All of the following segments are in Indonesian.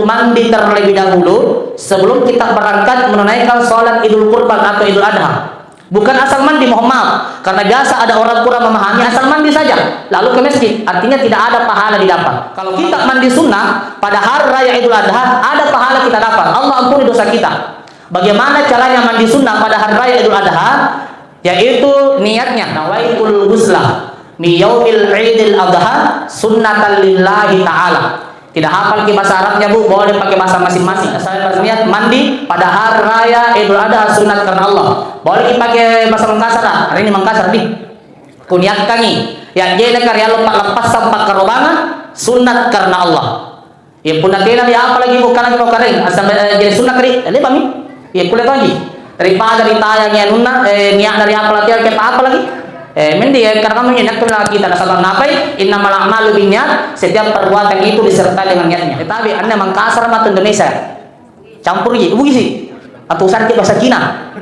untuk mandi terlebih dahulu sebelum kita berangkat menunaikan sholat Idul Kurban atau Idul Adha. Bukan asal mandi, mohon maaf, karena biasa ada orang kurang memahami asal mandi saja lalu ke masjid, artinya tidak ada pahala didapat. Kalau kita mandi sunnah pada hari raya Idul Adha, ada pahala kita dapat, Allah ampuni dosa kita. Bagaimana caranya mandi sunnah pada hari raya Idul Adha? Yaitu niatnya nawaitul ghusla mi yaumil Idul Adha sunnatan lillahi ta'ala. Tidak hafal ke bahasa Arabnya Bu, boleh pakai bahasa masing-masing. Saya berniat mandi pada hari raya Idul Adha sunat karena Allah. Boleh dipakai bahasa Mangkasar. Hari ini Mangkasar nih. Kuniat kami. Ya jadi karya lepas sampai kerobangan sunat karena Allah. Ya pun nanti apa lagi bukan lagi mau kering. Asal jadi sunat kering. Lihat kami. Ya kuliah lagi. Daripada ditayangnya nuna niat dari apa lagi ke apa lagi? Mendi karena kamu niat kita nasabah ngapai innamal a'malu binniyat, setiap perbuatan itu disertai dengan niatnya. Tetapi Anda Mangkasar atau Indonesia campur gitu sih atau usaha bahasa Cina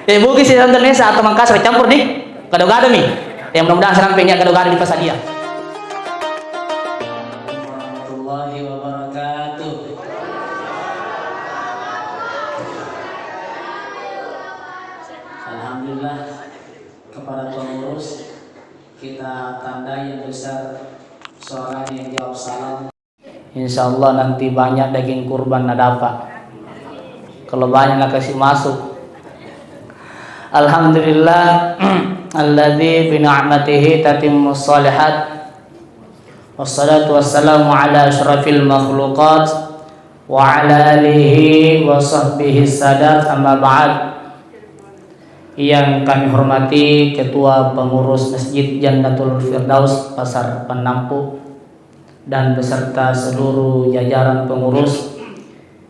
bukan sih Indonesia atau Mangkasar campur nih gado-gado nih yang mudah-mudahan sampai nya gado-gado di pasar dia. Warahmatullahi wabarakatuh. Alhamdulillah, kepada pengurus kita tandai yang besar suara yang jawab salam. Insya Allah nanti banyak daging kurban nadafa. Kalau banyak nak kasih masuk. Alhamdulillah alladzi bi ni'matihi tatimmus shalihat. Wassalatu wassalamu ala asyrafil makhluqat wa ala alihi wa sahbihi sadat, amma ba'd. Yang kami hormati Ketua Pengurus Masjid Jannatul Firdaus Pasar Penampu dan beserta seluruh jajaran pengurus,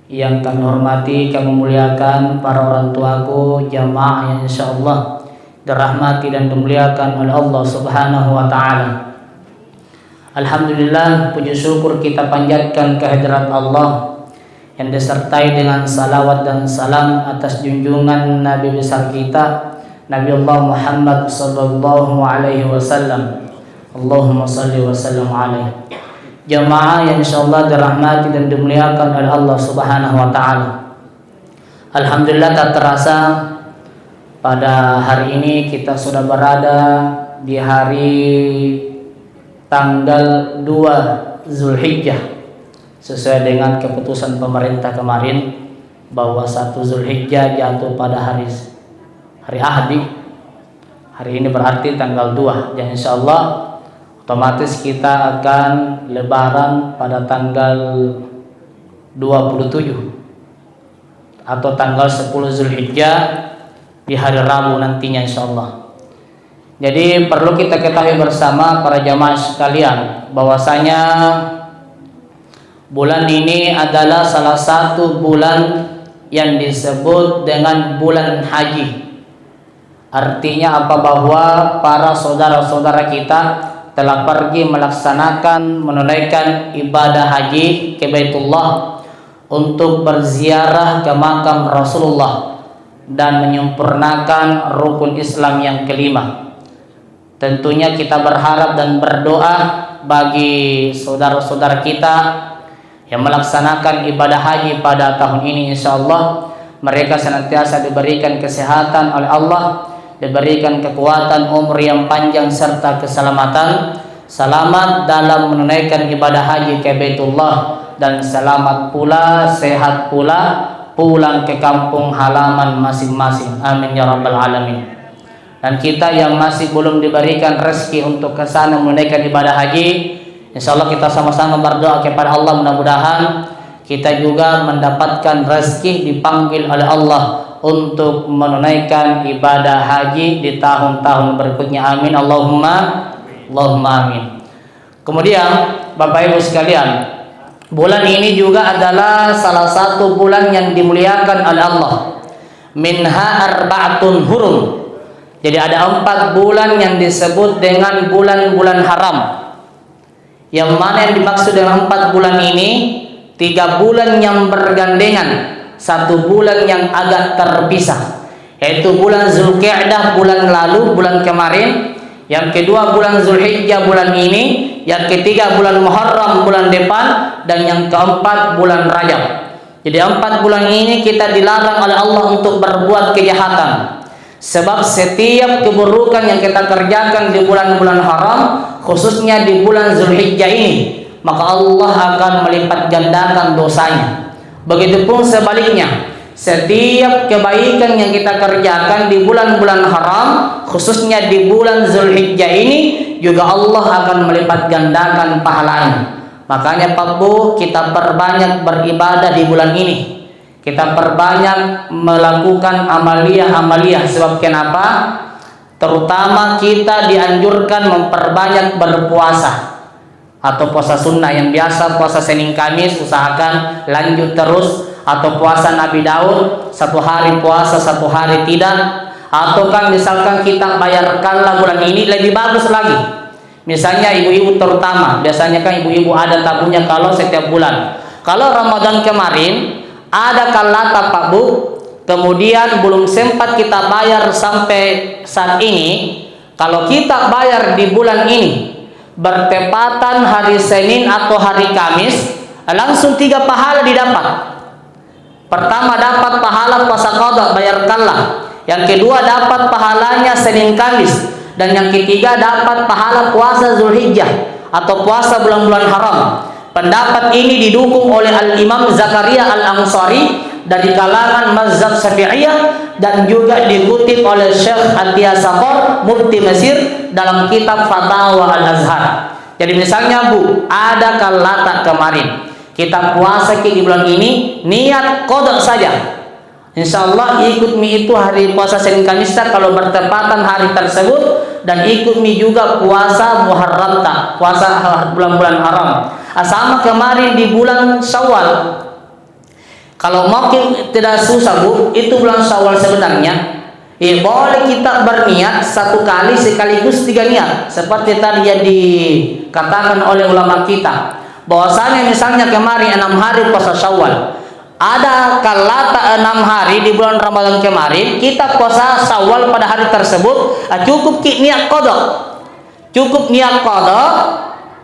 yang kami hormati, kami muliakan para orang tuaku, jamaah yang insyaallah dirahmati dan dimuliakan oleh Allah Subhanahu wa taala. Alhamdulillah, puji syukur kita panjatkan kehadirat Allah yang disertai dengan salawat dan salam atas junjungan Nabi besar kita Nabi Allah Muhammad sallallahu alaihi wasallam. Allahumma salli wa sallim alaihi. Jamaah yang insyaallah dirahmati dan dimuliakan oleh Allah Subhanahu wa taala. Alhamdulillah, tak terasa pada hari ini kita sudah berada di hari tanggal 2 Zulhijjah, sesuai dengan keputusan pemerintah kemarin bahwa 1 Zulhijjah jatuh pada hari Ahad. Hari ini berarti tanggal 2, dan insyaallah otomatis kita akan lebaran pada tanggal 27 atau tanggal 10 Zulhijjah di hari Rabu nantinya insyaallah. Jadi perlu kita ketahui bersama para jamaah sekalian bahwasanya bulan ini adalah salah satu bulan yang disebut dengan bulan haji. Artinya apa? Bahwa para saudara-saudara kita telah pergi melaksanakan, menunaikan ibadah haji ke Baitullah untuk berziarah ke makam Rasulullah dan menyempurnakan rukun Islam yang kelima. Tentunya kita berharap dan berdoa bagi saudara-saudara kita yang melaksanakan ibadah haji pada tahun ini, insyaallah mereka senantiasa diberikan kesehatan oleh Allah, diberikan kekuatan, umur yang panjang serta keselamatan, selamat dalam menunaikan ibadah haji ke Baitullah, dan selamat pula, sehat pula pulang ke kampung halaman masing-masing. Amin ya rabbal alamin. Dan kita yang masih belum diberikan rezeki untuk ke sana menunaikan ibadah haji, insyaallah kita sama-sama berdoa kepada Allah, mudah-mudahan kita juga mendapatkan rezeki dipanggil oleh Allah untuk menunaikan ibadah haji di tahun-tahun berikutnya. Amin Allahumma amin. Kemudian Bapak Ibu sekalian, bulan ini juga adalah salah satu bulan yang dimuliakan oleh Allah. Minha arba'atun hurum. Jadi ada 4 bulan yang disebut dengan bulan-bulan haram. Yang mana yang dimaksud dengan 4 bulan ini? 3 bulan yang bergandengan, 1 bulan yang agak terpisah, yaitu bulan Zulqa'dah bulan lalu, bulan kemarin, Yang kedua bulan Zulhijjah bulan ini, yang ketiga bulan Muharram bulan depan, dan yang keempat bulan Rajab. Jadi 4 bulan ini kita dilarang oleh Allah untuk berbuat kejahatan. Sebab setiap keburukan yang kita kerjakan di bulan-bulan haram, khususnya di bulan Zulhijjah ini, maka Allah akan melipat gandakan dosanya. Begitupun sebaliknya, setiap kebaikan yang kita kerjakan di bulan-bulan haram, khususnya di bulan Zulhijjah ini, juga Allah akan melipat gandakan pahalanya. Makanya Pak Bu, kita perbanyak beribadah di bulan ini. Kita perbanyak melakukan amaliyah-amaliyah. Sebab kenapa? Terutama kita dianjurkan memperbanyak berpuasa atau puasa sunnah. Yang biasa puasa Senin Kamis, usahakan lanjut terus. Atau puasa Nabi Daud, 1 hari puasa 1 hari tidak. Atau kan misalkan kita bayarkanlah bulan ini, lebih bagus lagi. Misalnya ibu-ibu terutama, biasanya kan ibu-ibu ada tabunnya kalau setiap bulan. Kalau Ramadan kemarin ada kalata Pak Bu, kemudian belum sempat kita bayar sampai saat ini. Kalau kita bayar di bulan ini bertepatan hari Senin atau hari Kamis, langsung 3 pahala didapat. Pertama dapat pahala puasa qada, bayarkanlah. Yang kedua dapat pahalanya Senin Kamis. Dan yang ketiga dapat pahala puasa Zulhijjah atau puasa bulan-bulan haram. Pendapat ini didukung oleh Al-Imam Zakaria Al-Ansari dari kalangan mazhab Syafi'iyah dan juga dikutip oleh Syekh Atiyah Saqor Mufti Mesir dalam kitab Fatawa Al-Azhar. Jadi misalnya Bu, ada kalata kemarin kita puasa di bulan ini, niat qada saja. Insya Allah ikut mi itu hari puasa Senin Kamis kalau bertepatan hari tersebut, dan ikut mi juga puasa Muharram, puasa bulan-bulan haram. Sama kemarin di bulan Syawal. Kalau mungkin tidak susah Bu, itu bulan Syawal sebenarnya. Boleh kita berniat 1 kali sekaligus 3 niat. Seperti tadi yang dikatakan oleh ulama kita. Bahwasanya misalnya kemarin 6 hari puasa Syawal. Ada kalata 6 hari di bulan Ramadan kemarin, kita puasa Syawal pada hari tersebut, cukup niat qada. Cukup niat qada,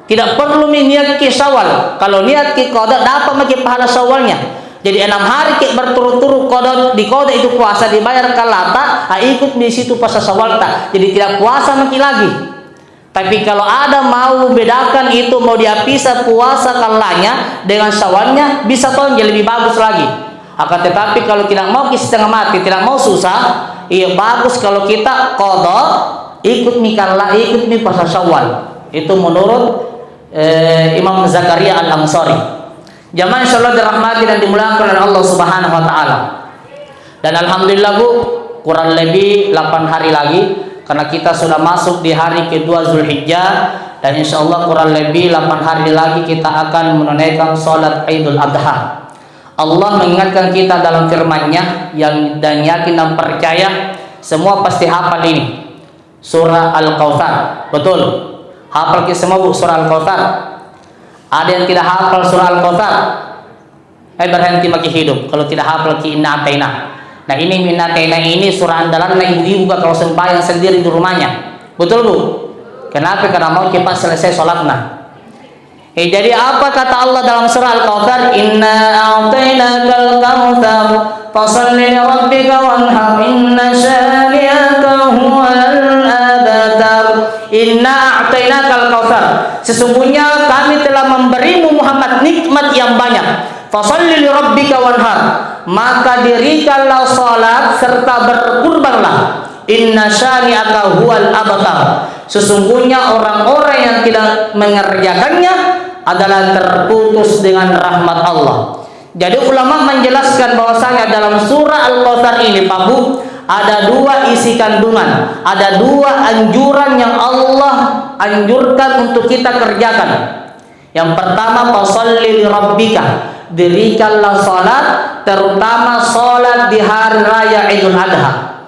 tidak perlu niat ki Syawal. Kalau niat ki qada dapat bagi pahala Syawalnya. Jadi 6 hari ki berturut-turut qada, di qada itu puasa dibayar kalata, ikut di situ puasa Syawal tak. Jadi tidak puasa maki lagi. Tapi kalau ada mau bedakan itu, mau dia pisah puasa kalanya dengan Syawalnya, bisa tonjol lebih bagus lagi. Akan tetapi kalau tidak mau setengah mati, tidak mau susah, iya bagus kalau kita qada ikut mikalla, ikut mi puasa Syawal. Itu menurut Imam Zakaria Al-Ansari. Jamaah insyaallah dirahmati dan dimuliakan oleh Allah Subhanahu wa taala. Dan alhamdulillah Bu, kurang lebih 8 hari lagi karena kita sudah masuk di hari kedua Zulhijjah, dan insya Allah kurang lebih 8 hari lagi kita akan menunaikan sholat Idul Adha. Allah mengingatkan kita dalam firman-Nya yang dan yakin dan percaya semua pasti hafal ini. Surah Al-Kautsar. Betul? Hafal kita semua Bu surah Al-Kautsar? Ada yang tidak hafal surah Al-Kautsar? Berhenti maki hidup kalau tidak hafal ki inna ataina. Nah ini minatena ini surah andalan ibu-ibu kalau sembahyang sendiri di rumahnya. Betul Bu? Kenapa? Karena mau cepat selesai sholatnya. Jadi apa kata Allah dalam surah Al-Kautsar? Inna a'tainakal kautsar fasholli li rabbika wanhar inna syani'aka huwal abtar. Inna a'tainakal kautsar. Sesungguhnya kami telah memberimu Muhammad nikmat yang banyak. Fasholli li rabbika wanhar, maka dirikanlah salat serta berkurbanlah. Inna syani'aka huwal abtar. Sesungguhnya orang-orang yang tidak mengerjakannya adalah terputus dengan rahmat Allah. Jadi ulama menjelaskan bahwasanya dalam surah Al-Kautsar ini Pak Bu, ada 2 isi kandungan, ada 2 anjuran yang Allah anjurkan untuk kita kerjakan. Yang pertama, fasholli li rabbika, dirikanlah salat, terutama salat di hari raya Idul Adha.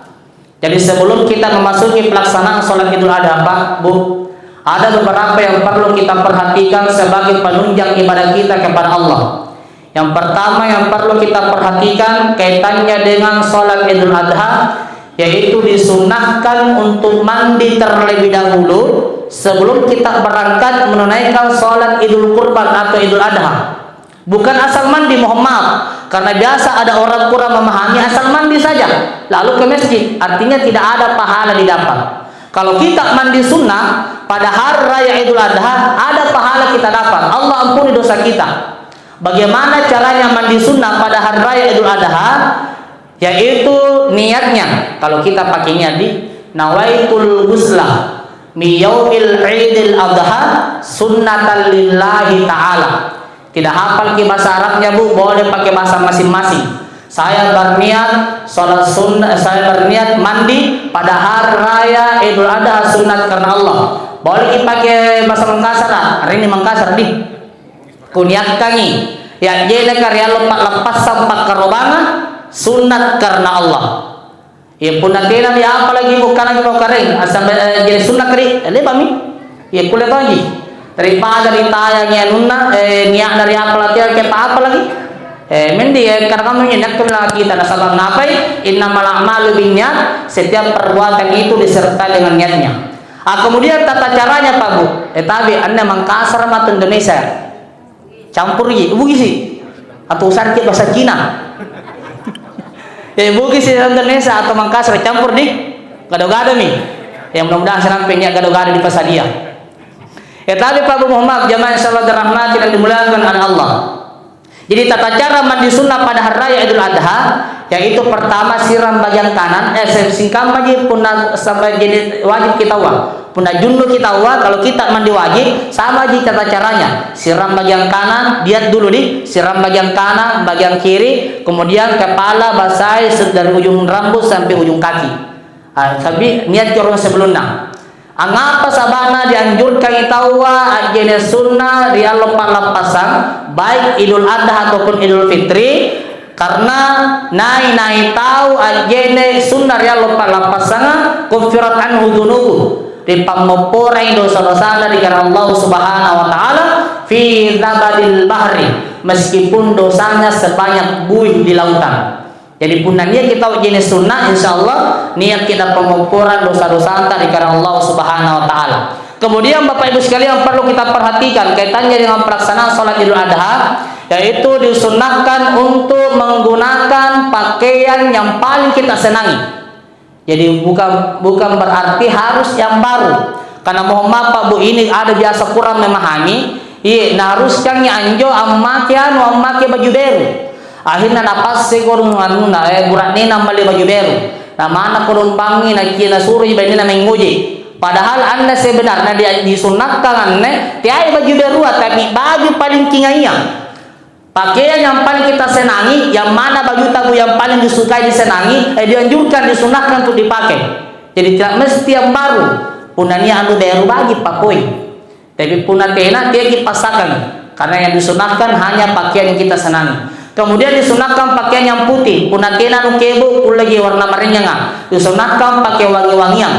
Jadi sebelum kita memasuki pelaksanaan salat Idul Adha Pak Bu, ada beberapa yang perlu kita perhatikan sebagai penunjang ibadah kita kepada Allah. Yang pertama yang perlu kita perhatikan kaitannya dengan salat Idul Adha, yaitu disunahkan untuk mandi terlebih dahulu sebelum kita berangkat menunaikan sholat Idul Kurban atau Idul Adha. Bukan asal mandi, mohon maaf, karena biasa ada orang kurang memahami asal mandi saja lalu ke masjid, artinya tidak ada pahala didapat. Kalau kita mandi sunnah pada hari raya Idul Adha, ada pahala kita dapat, Allah ampuni dosa kita. Bagaimana caranya mandi sunnah pada hari raya Idul Adha? Yaitu niatnya, kalau kita pakainya di nawaitul ghusla mi yaumil Idul Adha sunnatan lillahi ta'ala. Tidak hafal ke bahasa Arabnya Bu, boleh pakai bahasa masing-masing. Saya berniat sholat sunnah, saya berniat mandi pada hari raya Idul Adha sunat karena Allah. Boleh dipakai bahasa Mangkasar, hari ini Mangkasar di kuniat kangi. Ya jadi karya lepas sampak karobana sunat karena Allah. Ya pun nanti apa lagi bukan lagi mau kering, sampai jadi sunat kering. Lebami, ya kulit lagi. Daripada ditayangnya nunna niat dari apa latihan ke apa lagi mendi karena kamu niat kemana kita nasabah napai innamal a'malu binniyat, setiap perbuatan itu disertai dengan niatnya. Kemudian tata caranya Pak Bu, tapi anda Mangkasar atau Indonesia campur gitu sih atau sakit bahasa Cina bugi sih Indonesia atau Mangkasar campur nih gado-gado nih, yang mudah-mudahan senampainya gado-gado di Pasadia. Tapi Pak Muhammad jamaah insyaallah dirahmati dan dimuliakan oleh Allah. Jadi tata cara mandi sunnah pada hari raya Idul Adha, yaitu pertama siram bagian kanan, singkam lagi punah sampai jadi wajib kita wa. Punah jundu kita wa, kalau kita mandi wajib sama aja tata caranya. Siram bagian kanan, diat dulu nih, siram bagian kanan, bagian kiri, kemudian kepala basahi dari ujung rambut sampai ujung kaki. Tapi niat orang sebelumnya. Angapa sabana dianjurkan itawa ajene sunnah dia lepas-lepasan baik Idul Adha ataupun Idul Fitri, karena nai tahu ajene sunnah dia lepas-lepasan kufirat anhu dzunubu di pamoporai dosa-dosa dari Allah Subhanahu wa taala fi zabadil bahri, meskipun dosanya sebanyak buih di lautan. Jadi pun niat kita jenis sunnah, insyaallah niat kita pengukuran dosa-dosa dari karena Allah Subhanahu wa taala. Kemudian Bapak Ibu sekalian perlu kita perhatikan kaitannya dengan pelaksanaan sholat Idul Adha, yaitu disunnahkan untuk menggunakan pakaian yang paling kita senangi. Jadi bukan berarti harus yang baru. Karena mohon maaf Pak Bu, ini ada biasa kurang memahami. Iya, naruskannya anjo amake baju baru. Akhirnya napas sekorun anuna burak nina mali baju baru. Nah mana kurun bangi nak kira suruh ibu nina menguji. Padahal anda sebenarnya dia disunatkan anda tiada baju baru, tapi baju paling kingainya. Pakaian yang paling kita senangi, yang mana baju tabu yang paling disukai disenangi, dianjurkan disunatkan untuk dipakai. Jadi tidak mesti yang baru. Punanya anu baru bagi pakoi. Tapi punatena dia dipasakan. Karena yang disunatkan hanya pakaian yang kita senangi. Kemudian disunatkan pakaian yang putih, punatena nu kebo lagi warna merinyang. Disunatkan pakai wangi-wangian.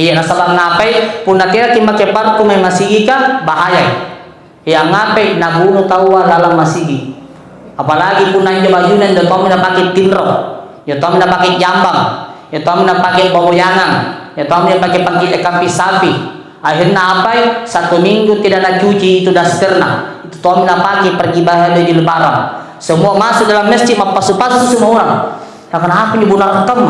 Iya, nasabang ngapai punatena timake parfum masihika bahaya. Yang ngapai nabuno tawa dalam masigi. Apalagi punanya bajunya dan tomina pakai tinro, ya tomina pakai jambang, ya tomina pakai bawoyangan, ya tomina pakai kampi sapi. Akhirnya apa? 1 minggu tidak nak cuci itu dasterna. Itu tomina pakai pergi bahagia di lebaran. Semua masuk dalam masjid pasu-pasu semua orang. Nah, kenapa ini bunar hitam?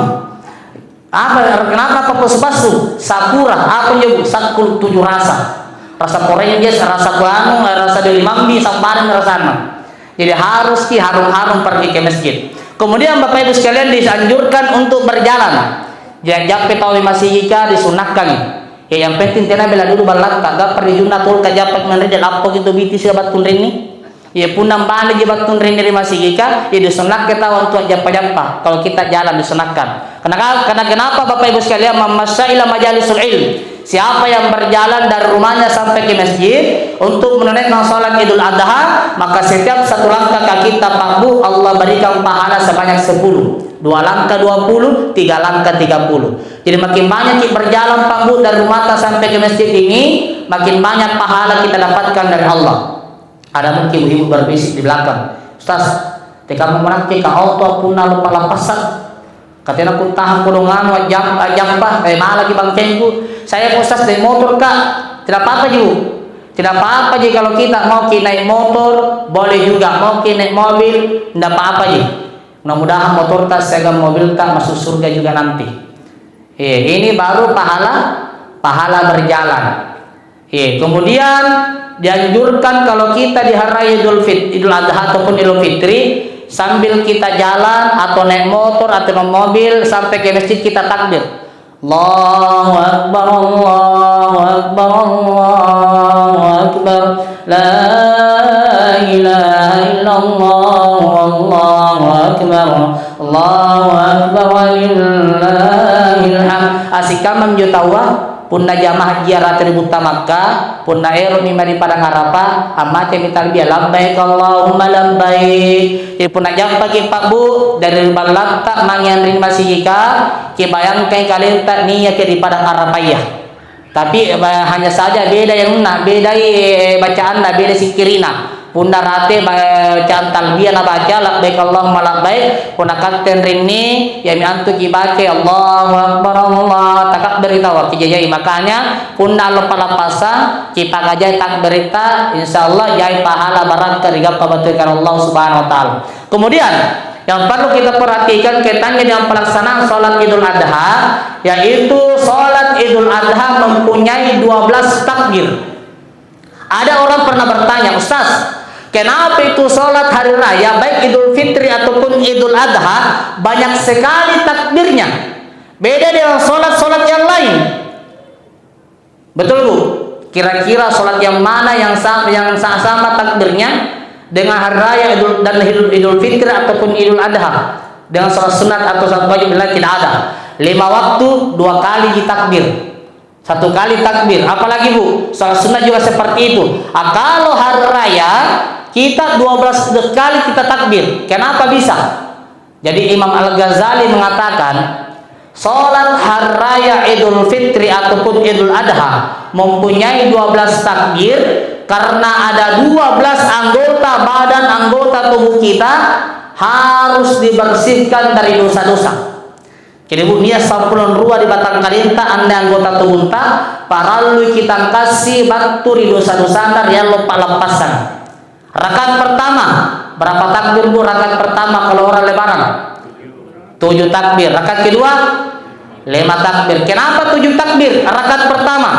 Kenapa pasu-pasu? Sakura, apa nyebut? Sakul 7 rasa. Rasa Korea dia rasa kuanu, rasa dari mambi, sampai rasanya. Jadi harus harum-harum pergi ke masjid. Kemudian Bapak Ibu sekalian dianjurkan untuk berjalan. Jape tahu masih jika disunahkan. Ya yang penting tena bela dulu balak kagak pergi junatul kajapat menrejal apa gitu biti sahabat tunrini. Ya punang balik jebat tunrini dari masih jika ya disunah kita untuk japa-japa. Kalau kita jalan disunahkan. Karena kenapa Bapak Ibu sekalian mamasyaila majalisul ilm. Siapa yang berjalan dari rumahnya sampai ke masjid untuk menunaikan sholat Idul Adha, maka setiap 1 langkah kaki kita Bu, Allah berikan pahala sebanyak 10. 2 langkah 20, 3 langkah 30. Jadi makin banyak kita berjalan Pak Bu dari rumah sampai ke masjid ini, makin banyak pahala kita dapatkan dari Allah. Ada mungkin ibu berbisik di belakang, Ustaz, kamu menanti ke auto punah lupa lapasan. Katanya aku tahan kodongan jampah malah lagi bangkengku. Saya Ustaz naik motor Kak. Tidak apa-apa juga. Tidak apa-apa ji kalau kita mau naik motor, boleh juga mau naik mobil, tidak apa-apa ji. Mudah-mudahan motor tak segala mobil tak masuk surga juga nanti. Ini baru pahala berjalan. Kemudian dianjurkan kalau kita di hari Idul Adha ataupun Idul Fitri, sambil kita jalan atau naik motor atau naik mobil sampai ke masjid kita takbir. Allahu Akbar, Allahu Akbar, Allahu Akbar, la ilaha illallah, Allahu Akbar, Allahu Akbar, walillahil hamd. Asikam menjutawa punna jamaah haji ratul Makkah punna ero ni mari padang Arafah amate mi talbiyah labbaik Allahumma labbaik. Jadi punna jam pagi Pak Bu dari balata mangian ring masihika ki bayangkan kalian tak niat di padang Arafah ya. Tapi hanya saja beda yang beda bacaan beda sikirina. Punna rate bacaan talbiyah na baca labbaik Allahumma labbaik punna katen rini ya mi antu ki baca Allahu Akbar Allah takak berita ki jaya makanya punna lupa lapasa ki pagajai tak berita insyaallah jai pahala baraka riga pabatkan Allah Subhanahu wa taala. Kemudian yang perlu kita perhatikan kaitannya dengan pelaksanaan sholat Idul Adha, yaitu sholat Idul Adha mempunyai 12 takbir. Ada orang pernah bertanya, Ustaz, kenapa itu sholat hari raya baik Idul Fitri ataupun Idul Adha banyak sekali takbirnya, beda dengan sholat-sholat yang lain? Betul Bu? Kira-kira sholat yang mana yang sama takbirnya dengan hari raya Idul Fitri ataupun Idul Adha? Dengan sholat sunat atau sholat wajib tidak ada. 5 waktu 2 kali ditakbir, 1 kali takbir. Apalagi Bu, sholat sunat juga seperti itu. Kalau hari raya kita 12 kali kita takbir. Kenapa bisa? Jadi Imam Al-Ghazali mengatakan sholat hari raya Idul Fitri ataupun Idul Adha mempunyai 12 takbir karena ada 12 anggota badan anggota tubuh kita harus dibersihkan dari dosa-dosa. Jadi Bu, niat sampulun ruah di batang kalinta anda anggota tubuh ta paralu kita kasih baturi dosa-dosa anda yang lupa lepasan. Rakaat pertama berapa takbir Bu? Rakaat pertama kalau orang lebaran 7 takbir. Rakaat kedua 5 takbir. Kenapa 7 takbir? Rakaat pertama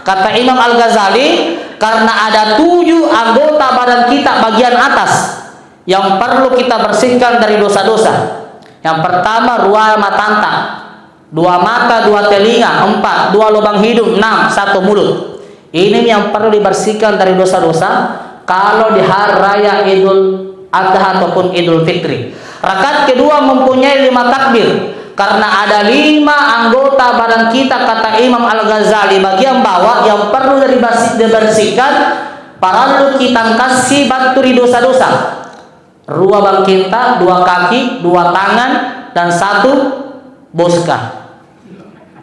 kata Imam Al-Ghazali karena ada 7 anggota badan kita bagian atas yang perlu kita bersihkan dari dosa-dosa. Yang pertama ruah matanta, 2 mata, 2 telinga, 4 2 lubang hidung, 6 1 mulut. Ini yang perlu dibersihkan dari dosa-dosa kalau di hari raya Idul Adha ataupun Idul Fitri. Rakaat kedua mempunyai 5 takbir karena ada 5 anggota badan kita kata Imam Al-Ghazali bagian bawah yang perlu dibersihkan paralu kita kasih baturi dosa-dosa. Ruah bang kita, 2 kaki, 2 tangan dan 1 boska.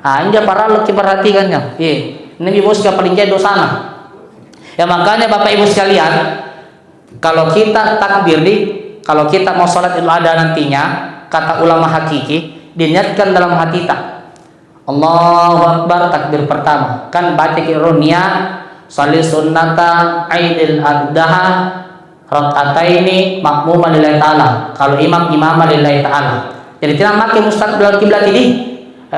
Anja paralu kita perhatikannya. Ini boska paling jauh dosana. Ya makanya Bapak Ibu sekalian, kalau kita takbir kalau kita mau sholat Idul Adha nantinya, kata ulama hakiki, diniatkan dalam hati tak. Allahu Akbar takbir pertama. Kan baca kironia, sholli sunnata Idul Adha rakataini makmuma lillahi ta'ala. Kalau imam lillahi ta'ala. Jadi tidak pakai mustaqbil kiblat ini.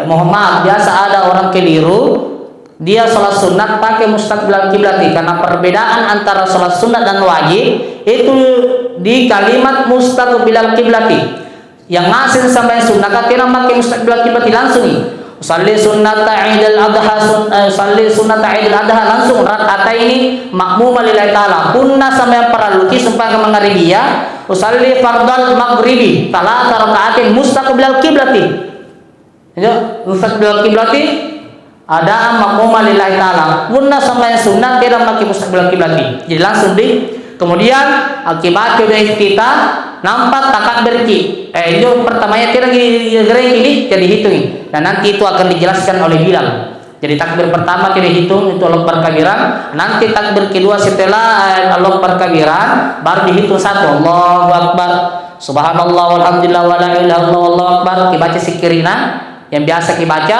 Mohon maaf, biasa ada orang keliru. Dia sholat sunat pakai mustaqbil kiblati karena perbedaan antara sholat sunat dan wajib itu di kalimat mustaqbil kiblati. Yang ngasin sampai sunat katanya pakai mustaqbil kiblati langsung nih. Salli sunnata Idul Adha salli sunnata Idul Adha langsung rakaat ini makmum lillahi ta'ala. Punna sampai paraluki sampai ke mangharibiyah usalli fardal maghribi talata rakaatin mustaqbil kiblati. Ya, mustaqbil kiblati ada makmum lillahi ta'ala. Punna sampai sunat tidak pakai mustaqbil kiblati. Jadi langsung kemudian akibat dari kita nampak takak berki. Itu pertamanya tidak gerai ini jadi hitung. Dan nanti itu akan dijelaskan oleh Bilal. Jadi takbir pertama tidak hitung itu Allah perkabiran. Nanti takbir kedua setelah Allah perkabiran baru dihitung 1 Allahu Akbar. subhanallah walhamdulillah wala ilaha illallah wallahu akbar, dibaca sikirina yang biasa dibaca,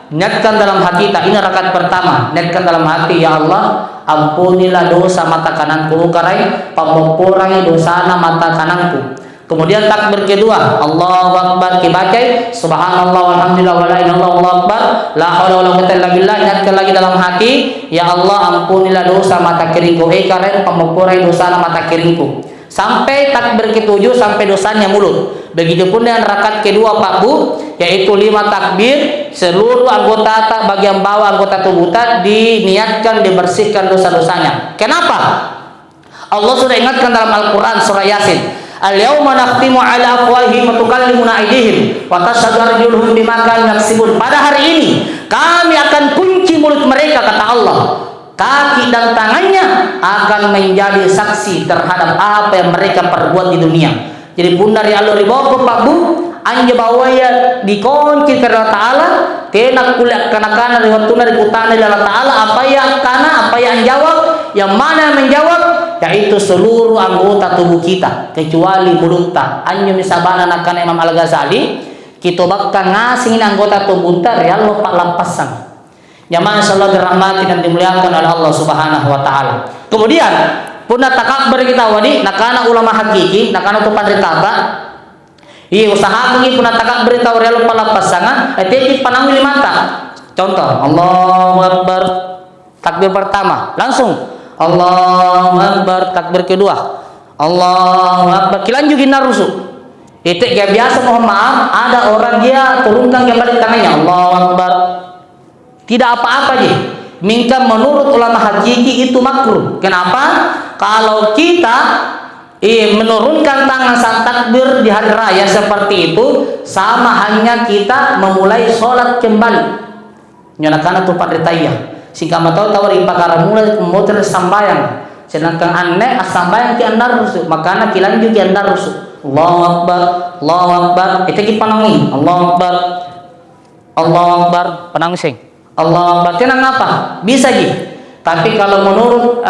niatkan dalam hati kita, ini rakaat pertama, niatkan dalam hati, ya Allah ampunilah dosa mata kananku, karai pamoporangi dosa mata kananku. Kemudian takbir kedua, Allahu akbar, dibaca subhanallah walhamdulillah wala ilaha illallah wallahu akbar, la haula wala quwwata illa billah, niatkan lagi dalam hati, ya Allah ampunilah dosa mata kiringku, karai pamoporangi dosa mata kiringku, sampai takbir ketujuh, sampai dosanya mulut. Begitupun dengan rakaat kedua Pak Bu, yaitu 5 takbir, seluruh anggota bagian bawah anggota tubuh diniatkan dibersihkan dosa-dosanya. Kenapa? Allah sudah ingatkan dalam Al-Quran surah Yasin, al-yawma nakhtimu ala afwahihim wa tukallimuna aydihim wa tashhadu arjuluhum bima kanu yaksibun. Pada hari ini kami akan kunci mulut mereka, kata Allah, kaki dan tangannya akan menjadi saksi terhadap apa yang mereka perbuat di dunia. Jadi pun dari Allah ribawa Pak Bu, anja bawaya dikunci karena Ta'ala, tenak kuliah kana-kana riwatuna rikutana Allah Ta'ala, apa yang kana, apa yang jawab, yang mana menjawab, yaitu seluruh anggota tubuh kita, kecuali mulut ta. Anja misabana nakana Imam Al-Ghazali, kita bakal ngasingin anggota tubuh ta, ya Allah pak lampasan. Jamaah insyaallah dirahmati dan dimuliakan oleh Allah Subhanahu wa taala. Kemudian punna takabur kita wadi nakana ulama hakiki, nakana tu pandritata. Iya usahakan punna takabur kita relo palapasanga, eti panangili mata. Contoh, Allahu akbar, takbir pertama, langsung Allahu akbar, takbir kedua Allahu akbar, kilanjugin narusu. Itu ya biasa, mohon maaf, ada orang dia turunkan kembali tangannya Allahu akbar. Tidak apa-apa aja. Minta menurut ulama hakiki itu makruh. Kenapa? Kalau kita menurunkan tangan saat takbir di hari raya seperti itu, sama hanya kita memulai sholat kembali. Nyanakan itu padretayah. Singkat tahu tawari pakara mulai motor sambayang. Sedangkan aneh sambayang ki andar rusuh, makana kilanjut ki andar rusuh. Allahu akbar, Allahu akbar. Itu ki panangi. Allahu akbar, Allahu akbar, panangsing. Allah tenang apa? Bisa ji. Tapi kalau menurut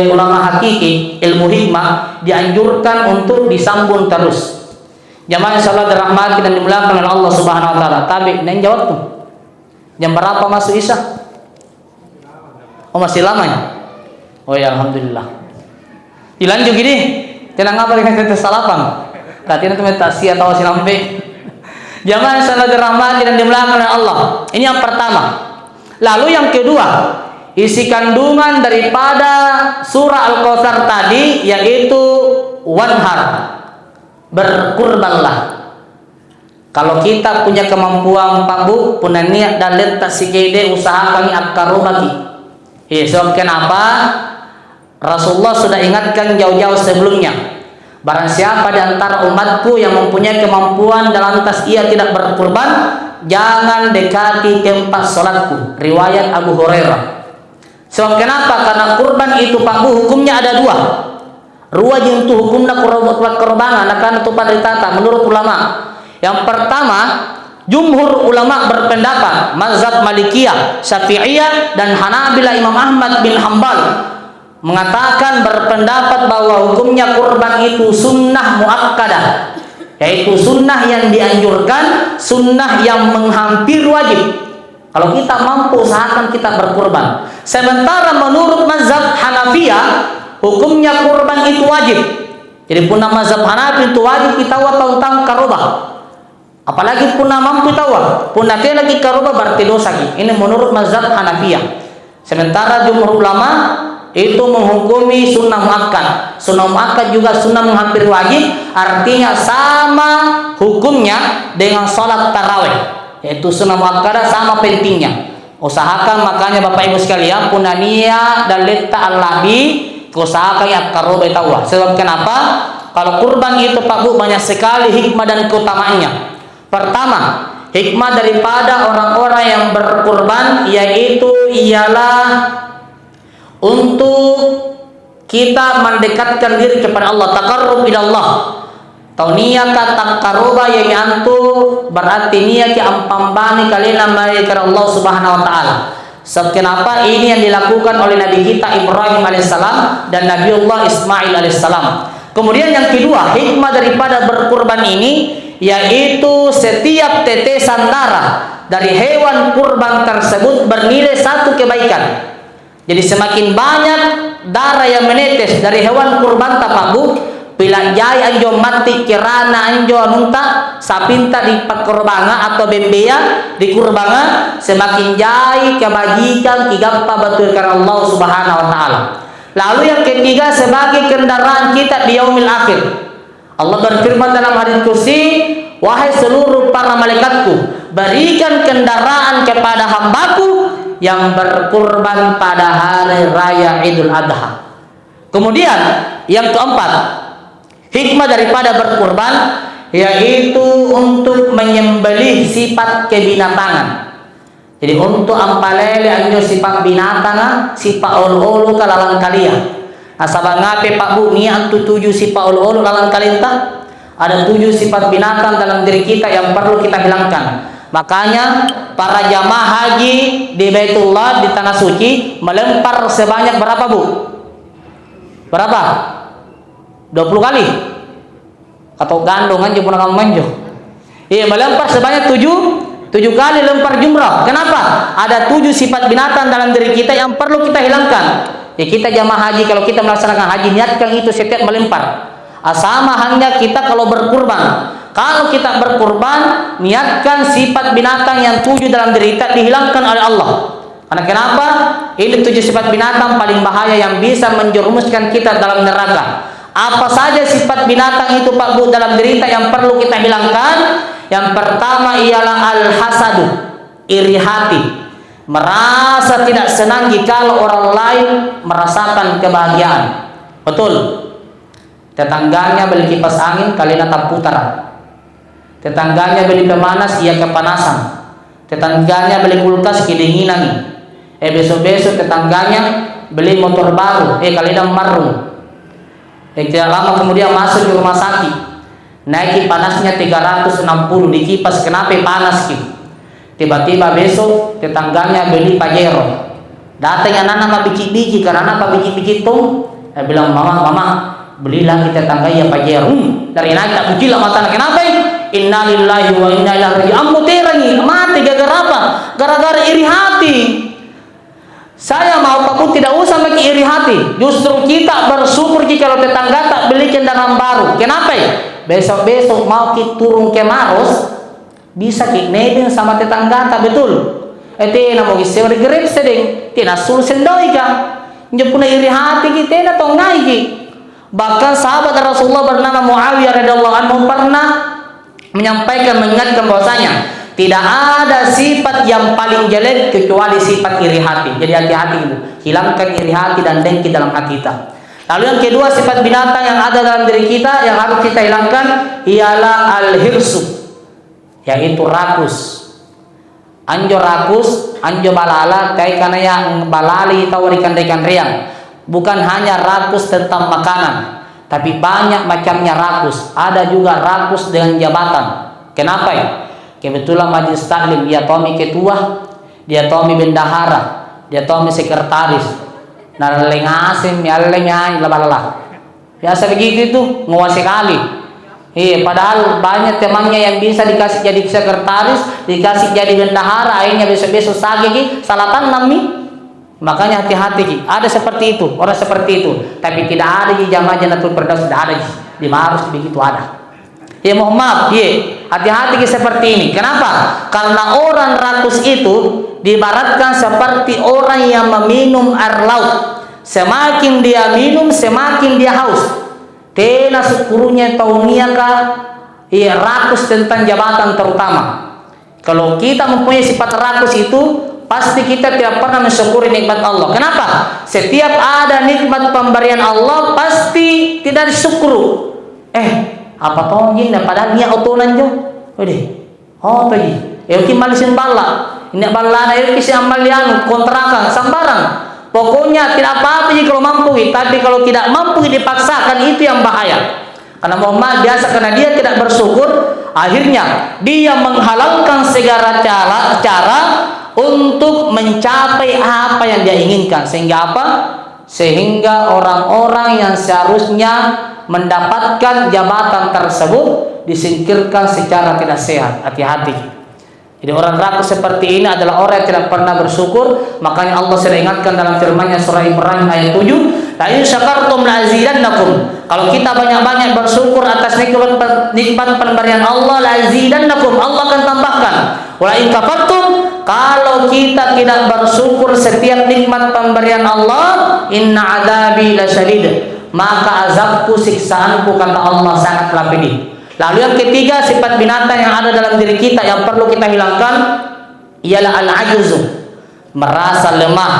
ulama hakiki ilmu hikmah dianjurkan untuk disambung terus. Jamaah insyaallah dirahmati dan dimuliakan oleh Allah Subhanahu wa taala. Tapi neng jawab tuh. Jam berapa masuk Isya? Oh masih lama ya? Oh ya alhamdulillah. Dilanjut gini. Tenang apa dengan kita salapan? Tadi nanti metasi atau silampe. Jamaah insyaallah dirahmati dan dimuliakan oleh Allah. Ini yang pertama. Lalu yang kedua, isi kandungan daripada surah Al-Kautsar tadi yaitu wanhar, berkurbanlah. Kalau kita punya kemampuan Pak Bu, punya niat dan letak sikide usahakan akarobaki. So kenapa? Rasulullah sudah ingatkan jauh-jauh sebelumnya. Barang siapa di antara umatku yang mempunyai kemampuan dalam tas ia tidak berkurban, jangan dekati tempat sholatku. Riwayat Abu Hurairah. Sebab kenapa? Karena kurban itu Pak Bu hukumnya ada dua. Ruwajin itu hukumnya kurbanan, akan itu padritata menurut ulama. Yang pertama, jumhur ulama berpendapat, mazhab Malikiyah, Syafi'iyah dan Hanabilah Imam Ahmad bin Hambal mengatakan berpendapat bahwa hukumnya kurban itu sunnah muakkadah, yaitu sunnah yang dianjurkan, sunnah yang menghampiri wajib. Kalau kita mampu usahakan kita berkurban. Sementara menurut mazhab Hanafiyah hukumnya kurban itu wajib. Jadi punna mazhab Hanafi itu wajib kita tahun-tahun karobah. Apalagi punna mampu tawa, punna kena lagi karobah berarti dosa. Ini menurut mazhab Hanafiyah. Sementara jumhur ulama itu menghukumi sunnah muakkad. Sunnah muakkad juga sunnah menghampiri wajib, artinya sama hukumnya dengan sholat tarawih, yaitu sunnah muakkadah sama pentingnya. Usahakan makanya Bapak Ibu sekalian punya niat dan letak al-labi, usahakan ya karobah tawa. Sebab kenapa? Kalau kurban itu Pak Bu banyak sekali hikmah dan keutamaannya. Pertama, hikmah daripada orang-orang yang berkurban yaitu ialah untuk kita mendekatkan diri kepada Allah, taqarrub ila Allah. Tau niat taqarruba yang antu berarti niat yang ampambani kalian kepada Allah Subhanahu wa taala. Sebab kenapa ini yang dilakukan oleh Nabi kita Ibrahim alaihissalam dan Nabiullah Ismail alaihissalam. Kemudian yang kedua, hikmah daripada berkurban ini yaitu setiap tetesan darah dari hewan kurban tersebut bernilai satu kebaikan. Jadi semakin banyak darah yang menetes dari hewan kurban tapabu, bila jai anjo mati kirana anjo anunta sapinta di pakurbanga atau bembea di kurbanga, semakin jai kebajikan kigappa batul karena Allah Subhanahu wa taala. Lalu yang ketiga, sebagai kendaraan kita di yaumil akhir. Allah berfirman dalam hadis kursi, wahai seluruh para malaikatku, berikan kendaraan kepada hambaku yang berkurban pada hari raya Idul Adha. Kemudian yang keempat, hikmah daripada berkurban yaitu untuk menyembelih sifat kebinatangan. Jadi untuk ampalele anjo sifat binatang, sifat ol-olu kalalang kalian. Asabang ngape Pak Bu niat tujuh sifat ol-olu lalang kalian tak? Ada 7 sifat binatang dalam diri kita yang perlu kita hilangkan. Makanya para jamaah haji di Baitullah di tanah suci melempar sebanyak berapa Bu? Berapa? 20 kali? Atau gandongan je punang manjo? Iya, melempar sebanyak 7 kali lempar jumrah. Kenapa? Ada 7 sifat binatang dalam diri kita yang perlu kita hilangkan. Ya kita jamaah haji kalau kita melaksanakan haji niatkan itu setiap melempar. Sama hanya kita kalau berkurban. Kalau kita berkurban, niatkan sifat binatang yang 7 dalam diri kita dihilangkan oleh Allah. Karena kenapa? Ini 7 sifat binatang paling bahaya yang bisa menjerumuskan kita dalam neraka. Apa saja sifat binatang itu Pak Bu dalam diri kita yang perlu kita hilangkan? Yang pertama ialah al-hasadu, iri hati. Merasa tidak senang jika orang lain merasakan kebahagiaan. Betul. Tetangganya beli kipas angin, kalian tak putar. Tetangganya beli pemanas, ia kepanasan. Tetangganya beli kulkas, kedinginan. Besok-besok tetangganya beli motor baru, kalian marung. Tidak lama kemudian masuk ke rumah sakit, naik panasnya 360 di kipas, kenapa panas gitu? Tiba-tiba besok tetangganya beli pajero. Datang anak-anak biji-biji, karena apa biji-biji itu? Bilang mama, belilah kita tetangga ya pajero. Dari naik tak puji lah mata. Kenapa? Inna lillahi wa inna ilaihi raji'un. Ambo terangi mati gara-gara apa? Gara-gara iri hati. Saya mau Pak tidak usah pakai iri hati. Justru kita bersyukur jika kalau tetangga tak beli kendaraan baru. Kenapa? Besok-besok mau kita turun ke Maros, bisa kita nebeng sama tetangga tak betul. Tina mau kita sewa grab sedeng, tina sul sendoi ka. Nyo puna iri hati kita na to ngai. Bahkan sahabat Rasulullah bernama Muawiyah radhiyallahu anhu pernah menyampaikan mengingatkan bahwasanya tidak ada sifat yang paling jelek kecuali sifat iri hati. Jadi hati-hati Ibu, hilangkan iri hati dan dengki dalam hati kita. Lalu yang kedua, sifat binatang yang ada dalam diri kita yang harus kita hilangkan ialah al-hirsu, yaitu rakus. Anjo rakus, anjo balala, kayak karena yang balali tawarikan ikan riang. Bukan hanya rakus tentang makanan, tapi banyak macamnya rakus. Ada juga rakus dengan jabatan. Kenapa ya? Kebetulan majelis taklim, dia tomi ketua, dia tomi bendahara, dia tomi sekretaris. Nalengasim, nyalengay, labalala. Biasa begitu itu, nguasai kali. Padahal banyak temannya yang bisa dikasih jadi sekretaris, dikasih jadi bendahara, akhirnya besok-besok sagi, salatan nami. Makanya hati-hati, ada seperti itu, orang seperti itu. Tapi tidak ada di jamaah Jannatul Firdaus, tidak ada di Maros begitu ada. Mohon maaf, hati-hati seperti ini. Kenapa? Karena orang rakus itu diibaratkan seperti orang yang meminum air laut. Semakin dia minum, semakin dia haus. Tena syukurnya taunia ka, rakus tentang jabatan terutama. Kalau kita mempunyai sifat rakus itu, pasti kita tidak pernah mensyukuri nikmat Allah. Kenapa? Setiap ada nikmat pemberian Allah pasti tidak disyukuru. Apa toh jin padahal niat otonan jo. Tadi. Ki malisin bala. Ini bala na ki amalian kontrakan sambarang. Pokoknya tidak apa-apa jika kalau mampu, tapi kalau tidak mampu dipaksakan itu yang bahaya. Karena Muhammad biasa karena dia tidak bersyukur, akhirnya dia menghalalkan segala cara untuk mencapai apa yang dia inginkan. Sehingga apa? sehingga orang-orang yang seharusnya mendapatkan jabatan tersebut disingkirkan secara tidak sehat. Hati-hati. Jadi orang rakus seperti ini adalah orang yang tidak pernah bersyukur. Makanya Allah sudah ingatkan dalam firman-Nya surah Ibrahim ayat 7, la in syakartum la azidannakum. Kalau kita banyak-banyak bersyukur atas nikmat pemberian Allah, la azidannakum, Allah akan tambahkan. Wa in kafartum, kalau kita tidak bersyukur setiap nikmat pemberian Allah, inna adzabi lasyadid, maka azabku, siksaanku, kata Allah, sangatlah pedih. Lalu yang ketiga, sifat binatang yang ada dalam diri kita yang perlu kita hilangkan ialah al-ajzu, merasa lemah,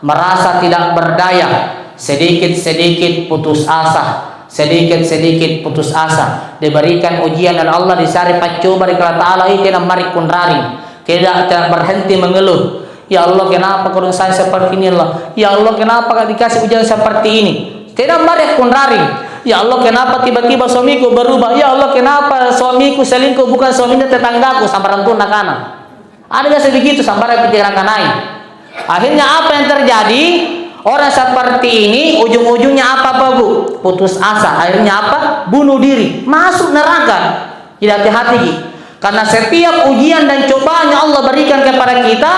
merasa tidak berdaya, sedikit-sedikit putus asa, sedikit-sedikit putus asa. Diberikan ujian oleh Allah, disari pacoba dari Allah Ta'ala, tidak marikun raring, tidak berhenti mengeluh. Ya Allah, kenapa kurang saya seperti ini Allah? Ya Allah, kenapa gak dikasih ujian seperti ini? Tidak marikun raring. Ya Allah, kenapa tiba-tiba suamiku berubah? Ya Allah, kenapa suamiku selingkuh bukan suaminya tetanggaku? Sambaran tuh nakana. Ada gak sebegitu sambaran pikiran kanai? Akhirnya apa yang terjadi? Orang seperti ini ujung-ujungnya apa Bu? Putus asa. Akhirnya apa? Bunuh diri, masuk neraka. Jadi hati-hati, karena setiap ujian dan cobaan yang Allah berikan kepada kita,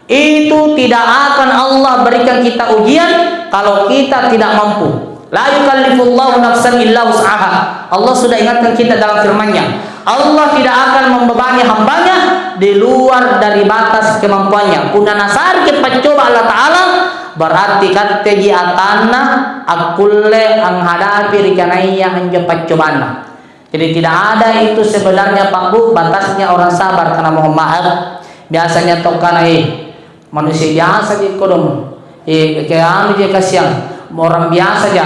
itu tidak akan Allah berikan kita ujian kalau kita tidak mampu. La yukallifullahu nafsan illa wus'aha. Allah sudah ingatkan kita dalam firman-Nya, Allah tidak akan membebani hambanya di luar dari batas kemampuannya. Kuna nasar kepacoba Allah Ta'ala, berarti kategi atanna akulle anghadapi rikanaya anja pacobana. Jadi tidak ada itu sebenarnya Pak Bu batasnya orang sabar, karena mohon maaf biasanya tokana manusia biasa di kodong kayak dia kasihan orang biasa aja,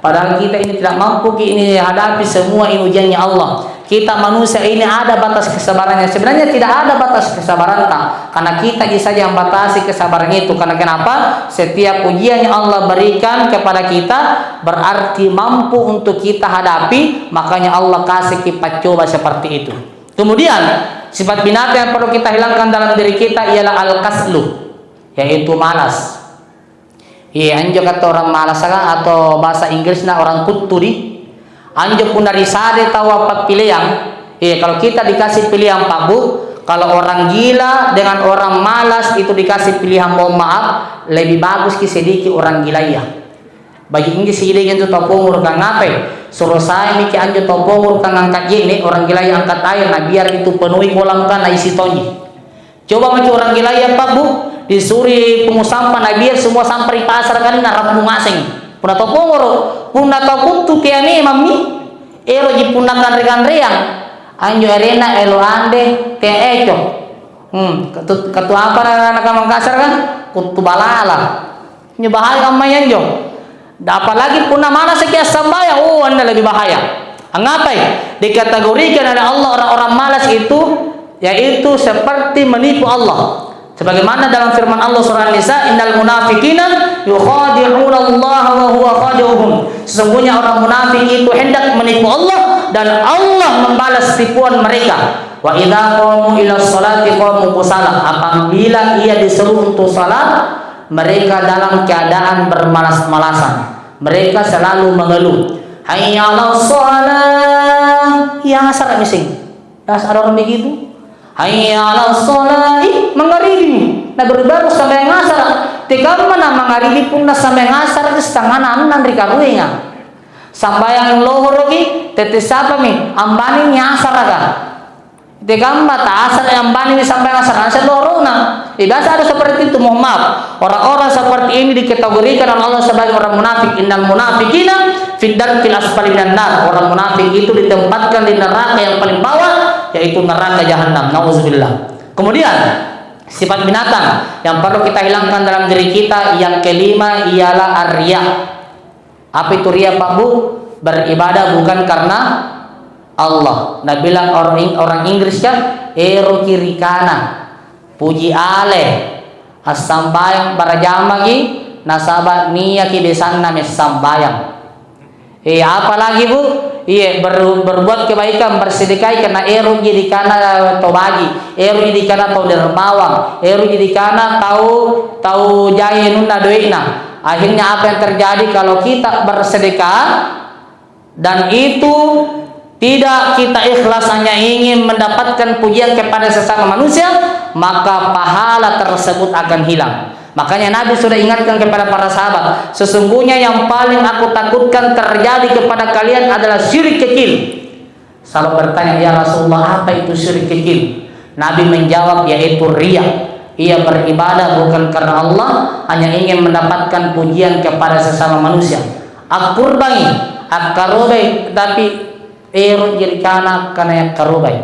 padahal kita ini tidak mampu ini hadapi semua ini ujiannya Allah. Kita manusia ini ada batas kesabarannya. Sebenarnya tidak ada batas kesabaran tak, karena kita saja yang batasi kesabaran itu. Karena kenapa? Setiap ujian yang Allah berikan kepada kita berarti mampu untuk kita hadapi, makanya Allah kasih kita coba seperti itu. Kemudian sifat binatang yang perlu kita hilangkan dalam diri kita ialah al-kaslu, yaitu malas. Iya, anjo kata orang malas atau bahasa Inggrisnya orang kuturi. Anjo pun dari sade tahu apa pilihan. Iya, kalau kita dikasih pilihan Pak Bu, kalau orang gila dengan orang malas itu dikasih pilihan, mohon maaf, lebih bagus sedikit orang gila ya. Bagi ini sedikit anjo topongur kang ngape? Suruh saya mikir anjo topongur kang angkat ini orang gila yang angkat air, nah biar itu penuhi kolam kan isi tonji. Coba macam orang gila ya Pak Bu, disuri pengusampah nabi semua sampai pasar kan narap mungaseng puna topongoro puna toputu kiani mami ero jipunakan rekan-rekan anjo arena elo ande te eco ketu apa anak Makassar kan kutu balala ini bahaya amai anjo. Apalagi puna mana sekian sambayang, anda lebih bahaya. Ngapai dikategorikan oleh Allah orang-orang malas itu, yaitu seperti menipu Allah. Sebagaimana dalam firman Allah surah An-Nisa, innal munafiqina yukhadi'una Allah wa huwa khadi'uhum. Sesungguhnya orang munafik itu hendak menipu Allah dan Allah membalas tipuan mereka. Wa idza qamu ila sholati qamu kusala. Apabila ia disuruh untuk salat, mereka dalam keadaan bermalas-malasan. Mereka selalu mengeluh. Hayya 'alas shalah. Ya asar mising. Ada orang begitu. Hayya 'alas sholai mangaribi. Na berbaru sampai ngasar. Tikam mana mangaribi pun na sampai ngasar setengah nan rikaruenya. Sambayang lohor lagi tetes apa mi ambani nyasar aga. Tikam mata asar ambani sampai ngasar asar lohorna. Biasa ada seperti itu, mohon maaf. Orang-orang seperti ini dikategorikan oleh Allah sebagai orang munafik. Innal munafiqina fid darkil asfali minan nar. Orang munafik itu ditempatkan di neraka yang paling bawah, yaitu neraka jahanam. Nauzubillah. Kemudian sifat binatang yang perlu kita hilangkan dalam diri kita yang kelima ialah ar-riya. Apa itu riya Pak Bu? Beribadah bukan karena Allah. Nah bilang orang Inggris kan ero kirikana. Puji ale as-sambayang para jamagi nasabah niya kidesan na sambayang. Apalagi Bu? Iya, berbuat kebaikan, bersedekah karena eru jadi kana tau bagi, eru jadi kana tau dermawang, eru jadi kana tau jaya nunda doina. Akhirnya apa yang terjadi kalau kita bersedekah dan itu tidak kita ikhlas hanya ingin mendapatkan pujian kepada sesama manusia, maka pahala tersebut akan hilang. Makanya Nabi sudah ingatkan kepada para sahabat, sesungguhnya yang paling aku takutkan terjadi kepada kalian adalah syirik kecil. Sahabat bertanya, ya Rasulullah, apa itu syirik kecil? Nabi menjawab, yaitu riya. Ia beribadah bukan karena Allah, hanya ingin mendapatkan pujian kepada sesama manusia. Ak-qurbai, ak-karubai, tapi jadi karena yang karubai.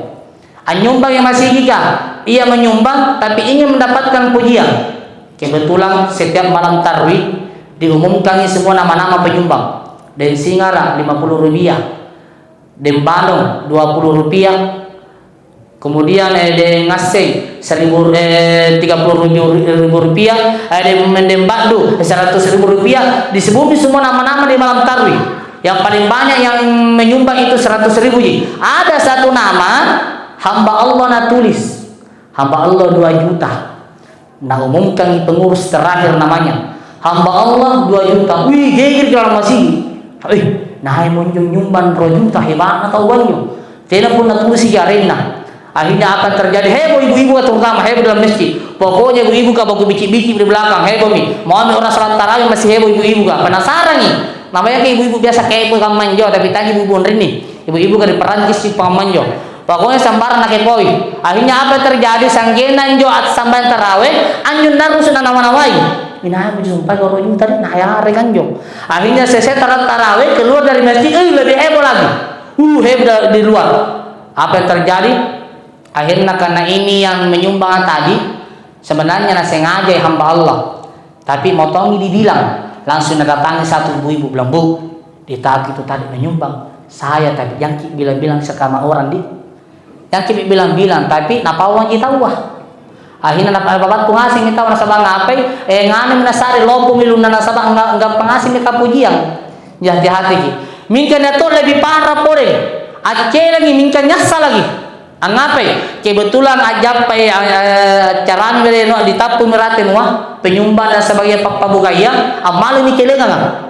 Anyumbang yang masih jika ia menyumbang tapi ingin mendapatkan pujian. Kebetulan setiap malam tarwih diumumkan semua nama-nama penyumbang. Den Singara 50 rupiah, Den Bandung 20 rupiah, kemudian Den Ngaseng 30 ribu rupiah, Den Badu 100.000 rupiah. Disebut semua nama-nama di malam tarwih. Yang paling banyak yang menyumbang itu 100.000. Ada satu nama hamba Allah na tulis, hamba Allah 2 juta. Nah umumkan pengurus terakhir namanya hamba Allah 2 juta. Wih geger kalau masih. Nah mau nyumbang 2 juta hebat atau banyak. Tidak pun na tulis jarena. Akhirnya akan terjadi heboh ibu-ibu terutama heboh dalam masjid. Pokoknya ibu-ibu kah baku bici-bici di belakang heboh mi. Mau ambil orang salat tarawih masih heboh ibu-ibu kah. Penasaran nih. Namanya kayak ibu-ibu biasa kepo kan manjo, tapi tadi ibu-ibu ini. Ibu-ibu kan di Perancis si pamanjo. Pokoknya sambaran nak kepoi. Akhirnya apa terjadi? Sanggena njo at sambaran tarawih, anjun naru sudah nama-nawai. Minah berjumpa kalau ibu tadi nah ya rekan jo. Akhirnya selesai tarawih keluar dari masjid, lebih heboh lagi. Heboh di luar. Apa yang terjadi? Akhirnya karena ini yang menyumbang tadi sebenarnya nak sengaja hamba Allah. Tapi motongi dibilang langsung datangi satu ibu-ibu bilang, Bu, di tahap itu tadi menyumbang saya tadi yang bilang-bilang sekama orang di yang bilang-bilang tapi napa uang kita wah akhirnya napa babat pengasih minta nasabah ngapai ngane menasari lopo milu nasabah enggak pengasih mereka pujian ya hati-hati mingkan itu lebih parah pore aceh lagi mingkan nyasa lagi ngapai kebetulan ajab caraan mereka ditapu meratin wah penyumbang dan sebagai pabugaya amal ini kelengan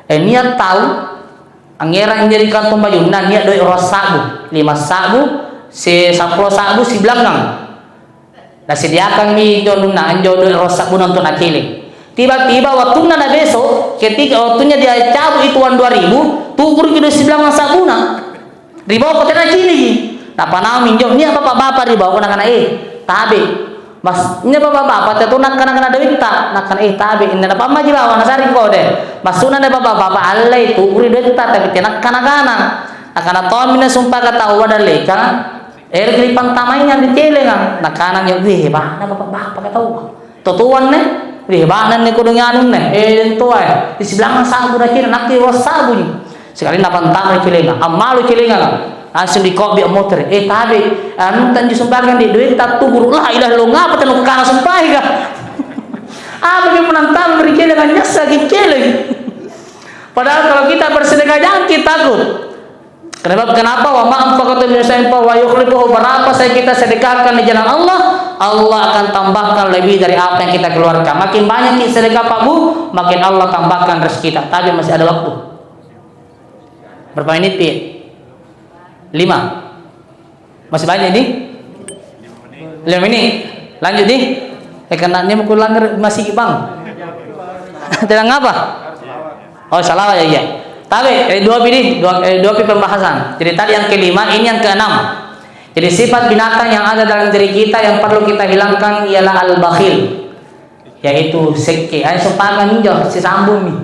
niat tahu angera yang jadi kantong baju nah niat doi ros sabu 5 sabu si 10 sabu si belakang nah sediakan mi joduna anjo doi ros sabu nonton akile tiba-tiba waktunya na besok ketika waktunya dia cabut itu uang 2.000 tukur ke si belakang sabuna dibawa ke tanah cini nah panau minjau ni apa bapak dibawa ke nak tabe mas ini bapak-bapak tentu nak kena duit tak nak kena tabe ini apa maji bawa nasari kau deh masuna deh bapak-bapak alai itu uri duit tak tapi tenak kana tahun mina sumpah kata uwa dan leka kelipan tamainya di celengan nak kana yang wih bah na bapak-bapak kata uwa tutuan nih wih bah nan nih kudu nyanun nih itu di sebelah sabu dah kira nak tiwas sabu nih sekali napan tamai celengan amalu celengan langsung di kopi motor tabe nonton disumbakan di duit tak tubur lah ilah lo ngapa tenuk kana sumpah ka apa yang menantang beri dengan nyasa gikele padahal kalau kita bersedekah jangan kita takut kenapa wa ma anfaqatu min shay'in fa yukhlifuhu berapa saya kita sedekahkan di jalan Allah akan tambahkan lebih dari apa yang kita keluarkan makin banyak kita sedekah Pak Bu makin Allah tambahkan rezeki kita tapi masih ada waktu berapa menit Pi? 5 masih banyak ini 5 menit lanjut nih karena dia mau langgar masih bang tidak ngapa oh salah ya iya tapi dua pembahasan jadi tadi yang kelima ini yang keenam jadi sifat binatang yang ada dalam diri kita yang perlu kita hilangkan ialah al-bakhil yaitu sekki ayo sepangan ninjo si sambung nih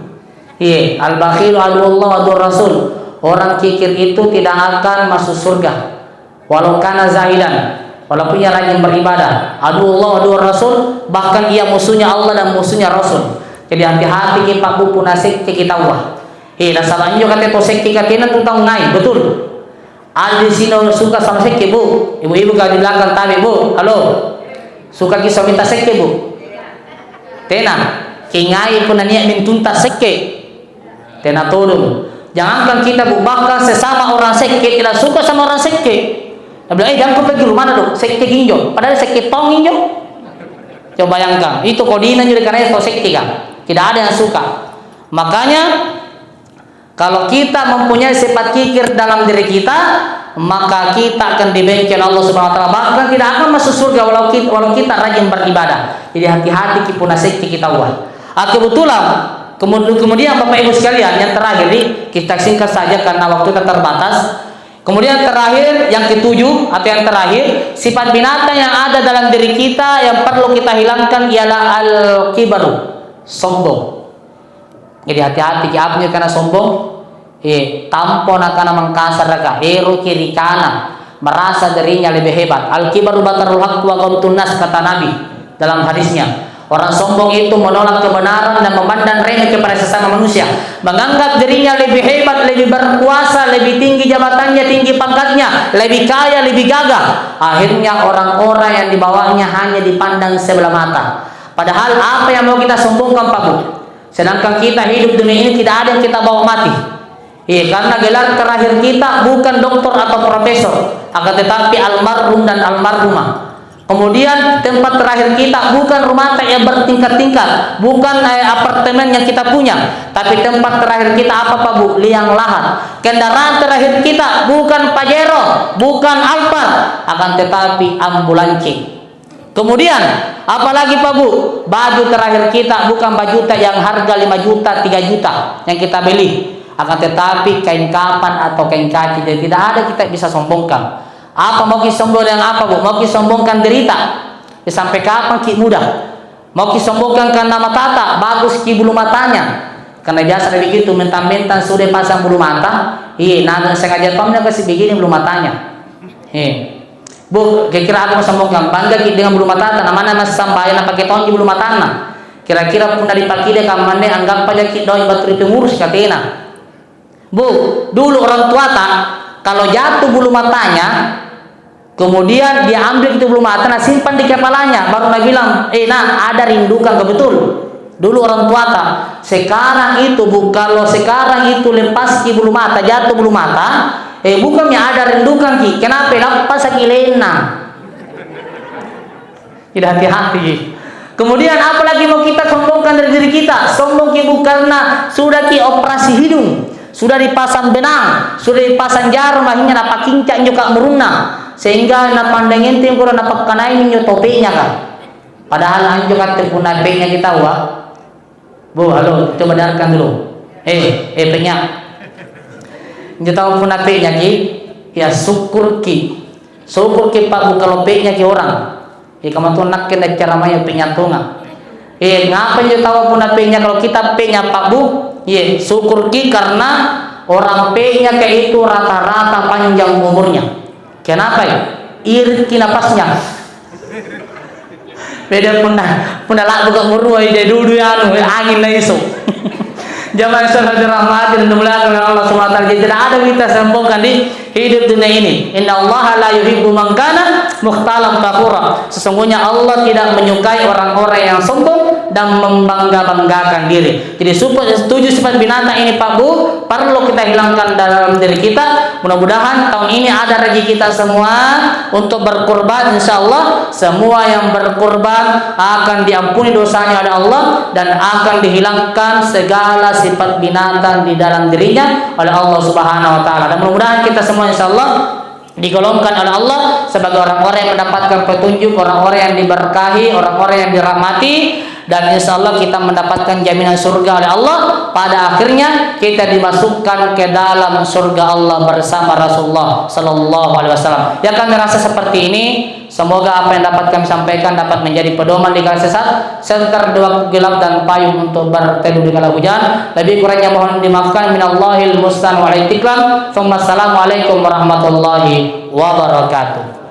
iya al-bakhil aduallah adur rasul orang kikir itu tidak akan masuk surga walau kana zahidan walaupun ia rajin beribadah aduh Allah aduh Rasul bahkan ia musuhnya Allah dan musuhnya Rasul jadi hati-hati kita Bu punasik kita wah nasabah injo kata to sekki katina tentang naik betul ada di sini suka sama sekki Bu ibu-ibu kau di belakang tabi Bu halo suka kisah minta sekki Bu tena kingai pun niat mintunta sekki tena tolong jangankan kita bahkan sesama orang sekte tidak suka sama orang sekte. Dia bilang, jangan kau pergi rumah dulu, sekte ginjo. Padahal sekte tong ginjo. Coba bayangkan, itu kodina jadi karena itu sekte kan. Tidak ada yang suka. Makanya kalau kita mempunyai sifat kikir dalam diri kita, maka kita akan dibenci Allah Subhanahu wa taala. Bahkan tidak akan masuk surga walau kita rajin beribadah. Jadi hati-hati kipuna sekti kita buat. Kebetulan kemudian Bapak Ibu sekalian, yang terakhir kita singkat saja karena waktu kita terbatas. Kemudian terakhir, yang ketujuh atau yang terakhir, sifat binatang yang ada dalam diri kita yang perlu kita hilangkan ialah al-kibaru, sombong. Jadi hati-hati kiapnya karena sombong. Tampon akan mengkasar raka, ero kiri kanan, merasa dirinya lebih hebat. Al-kibaru batarul haq wa ghamtun nas, kata Nabi dalam hadisnya. Orang sombong itu menolak kebenaran dan memandang remeh kepada sesama manusia, menganggap dirinya lebih hebat, lebih berkuasa, lebih tinggi jabatannya, tinggi pangkatnya, lebih kaya, lebih gagah. Akhirnya orang-orang yang di bawahnya hanya dipandang sebelah mata. Padahal apa yang mau kita sombongkan, Pak Bu? Sedangkan kita hidup dunia ini tidak ada yang kita bawa mati. Karena gelar terakhir kita bukan doktor atau profesor, akan tetapi almarhum dan almarhumah. Kemudian tempat terakhir kita bukan rumah yang bertingkat-tingkat, bukan apartemen yang kita punya, tapi tempat terakhir kita apa, Pak Bu? Liang lahat. Kendaraan terakhir kita bukan Pajero, bukan Alphard, akan tetapi ambulansi. Kemudian apalagi, Pak Bu? Baju terakhir kita bukan baju yang harga 5 juta, 3 juta yang kita beli, akan tetapi kain kapan atau kain kaki. Jadi tidak ada kita bisa sombongkan. Apa mau sombong dengan apa, Bu? Mau sombongkan derita? Sampai kapan ki muda? Mau sombongkan karena mata bagus ki bulu matanya. Karena biasa begitu, mentang-mentang sudah pasang bulu mata, nah sengaja pamnya kasih begini bulu matanya. Bu, kira-kira aku mau sombongkan bangga ki dengan bulu mata, namanya masih sampai pakai tonji bulu matana. Kira-kira pun dari pagi deh kamane anggap aja ki doi batu pengurus katena. Bu, dulu orang tua tak kalau jatuh bulu matanya, kemudian dia ambil itu bulu mata, nah simpan di kepalanya, baru nak bilang, nah ada rindukan kebetul. Dulu orang tua tak. Sekarang itu Bu, kalau sekarang itu lepas ki bulu mata, jatuh bulu mata, bukannya ada rindukan ki. Kenapa? Lepas ki lena. Tidak hati-hati. Kemudian apalagi mau kita sombongkan dari diri kita? Sombong ki Bu karena sudah ki operasi hidung, sudah dipasang benang, sudah dipasang jarum, akhirnya dapat kincak juga meruna, sehingga nak pandangin tim kurang dapat kanai minyo topiknya kan. Padahal anjuk kata punah peknya kita wah. Bu, halo, coba dengarkan dulu. Peknya. Kita tahu punah peknya ki, ya syukur ki Pak Bu kalau peknya ki orang. Kamu tuh nak kena cara maya peknya tunga. Ngapa kita tahu punah peknya kalau kita peknya Pak Bu? Syukur ki karena orang peknya kayak itu rata-rata panjang umurnya. Kenapa ya? Irit ki napasnya. Beda punah lak buka murua ide dulu angin na iso. Jamaah salat rahmatin dan muliakan Allah Subhanahu wa taala. Tidak ada kita sombongkan di hidup dunia ini. Innallaha la yuhibbu man kana mukhtalan fakhura. Sesungguhnya Allah tidak menyukai orang-orang yang sombong dan membangga-banggakan diri. Jadi setuju sifat binatang ini Pak Bu, perlu kita hilangkan dalam diri kita. Mudah-mudahan tahun ini ada rezeki kita semua untuk berkurban. Insyaallah semua yang berkurban akan diampuni dosanya oleh Allah dan akan dihilangkan segala sifat binatang di dalam dirinya oleh Allah Subhanahu wa taala. Dan mudah-mudahan kita semua insyaallah digolongkan oleh Allah sebagai orang-orang yang mendapatkan petunjuk, orang-orang yang diberkahi, orang-orang yang dirahmati, dan insyaallah kita mendapatkan jaminan surga oleh Allah. Pada akhirnya kita dimasukkan ke dalam surga Allah bersama Rasulullah sallallahu alaihi wasallam. Ya, kami rasa seperti ini. Semoga apa yang dapat kami sampaikan dapat menjadi pedoman di kala sesat, serta doa gelap dan payung untuk berteduh di kala hujan. Lebih kurangnya mohon dimaafkan. Minallahil mustan wal istiqlam. Assalamualaikum warahmatullahi wabarakatuh.